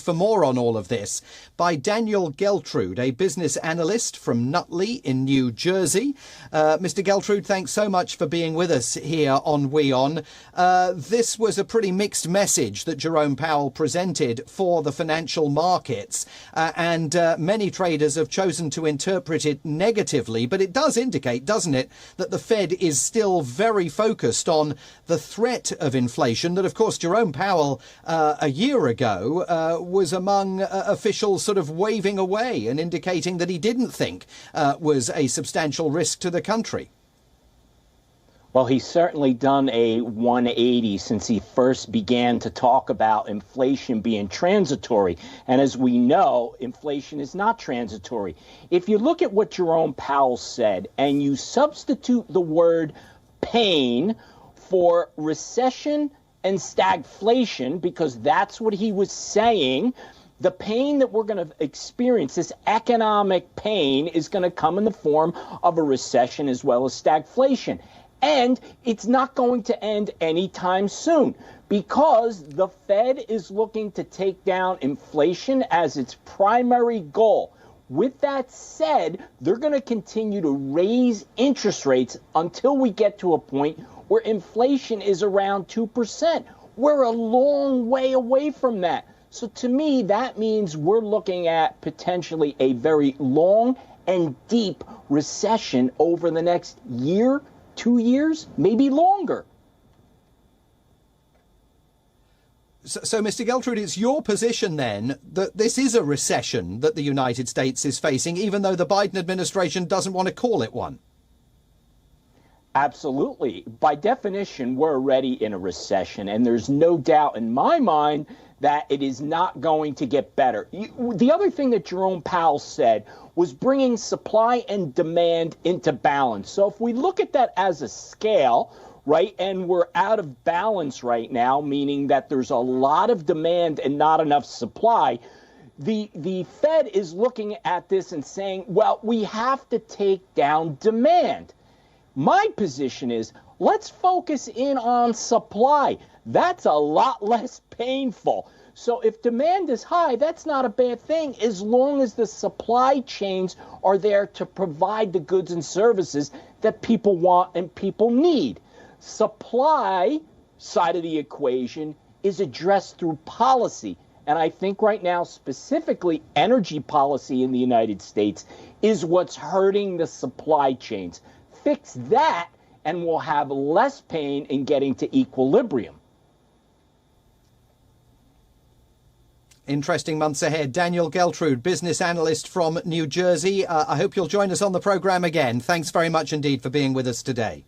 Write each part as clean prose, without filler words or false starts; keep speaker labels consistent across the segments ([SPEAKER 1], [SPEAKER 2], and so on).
[SPEAKER 1] for more on all of this by Daniel Geltrude, a business analyst from Nutley in New Jersey. Mr. Geltrude, thanks so much for being with us here on WION. This was a pretty mixed message that Jerome Powell presented for the financial markets, and many traders have chosen to interpret it negatively, but it does indicate, doesn't it, that the Fed is still very focused on the threat of inflation that, of course, Jerome Powell a year ago was among officials sort of waving away and indicating that he didn't think was a substantial risk to the country.
[SPEAKER 2] Well, he's certainly done a 180 since he first began to talk about inflation being transitory. And as we know, inflation is not transitory. If you look at what Jerome Powell said and you substitute the word pain for recession and stagflation, because that's what he was saying, the pain that we're going to experience, this economic pain, is going to come in the form of a recession as well as stagflation. And it's not going to end anytime soon because the Fed is looking to take down inflation as its primary goal. With that said, they're going to continue to raise interest rates until we get to a point where inflation is around 2%. We're a long way away from that. So to me, that means we're looking at potentially a very long and deep recession over the next year, 2 years, maybe longer.
[SPEAKER 1] So, Mr. Geltrude, it's your position then that this is a recession that the United States is facing, even though the Biden administration doesn't want to call it one?
[SPEAKER 2] Absolutely. By definition, we're already in a recession, and there's no doubt in my mind that it is not going to get better. The other thing that Jerome Powell said was bringing supply and demand into balance. So if we look at that as a scale, right, and we're out of balance right now, meaning that there's a lot of demand and not enough supply, the Fed is looking at this and saying, well, we have to take down demand. My position is, let's focus in on supply. That's a lot less painful. So if demand is high, that's not a bad thing as long as the supply chains are there to provide the goods and services that people want and people need. Supply side of the equation is addressed through policy. And I think right now, specifically energy policy in the United States is what's hurting the supply chains. Fix that and we'll have less pain in getting to equilibrium.
[SPEAKER 1] Interesting months ahead. Daniel Geltrude, business analyst from New Jersey. I hope you'll join us on the programme again. Thanks very much indeed for being with us today.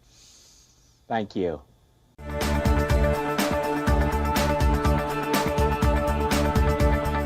[SPEAKER 2] Thank you.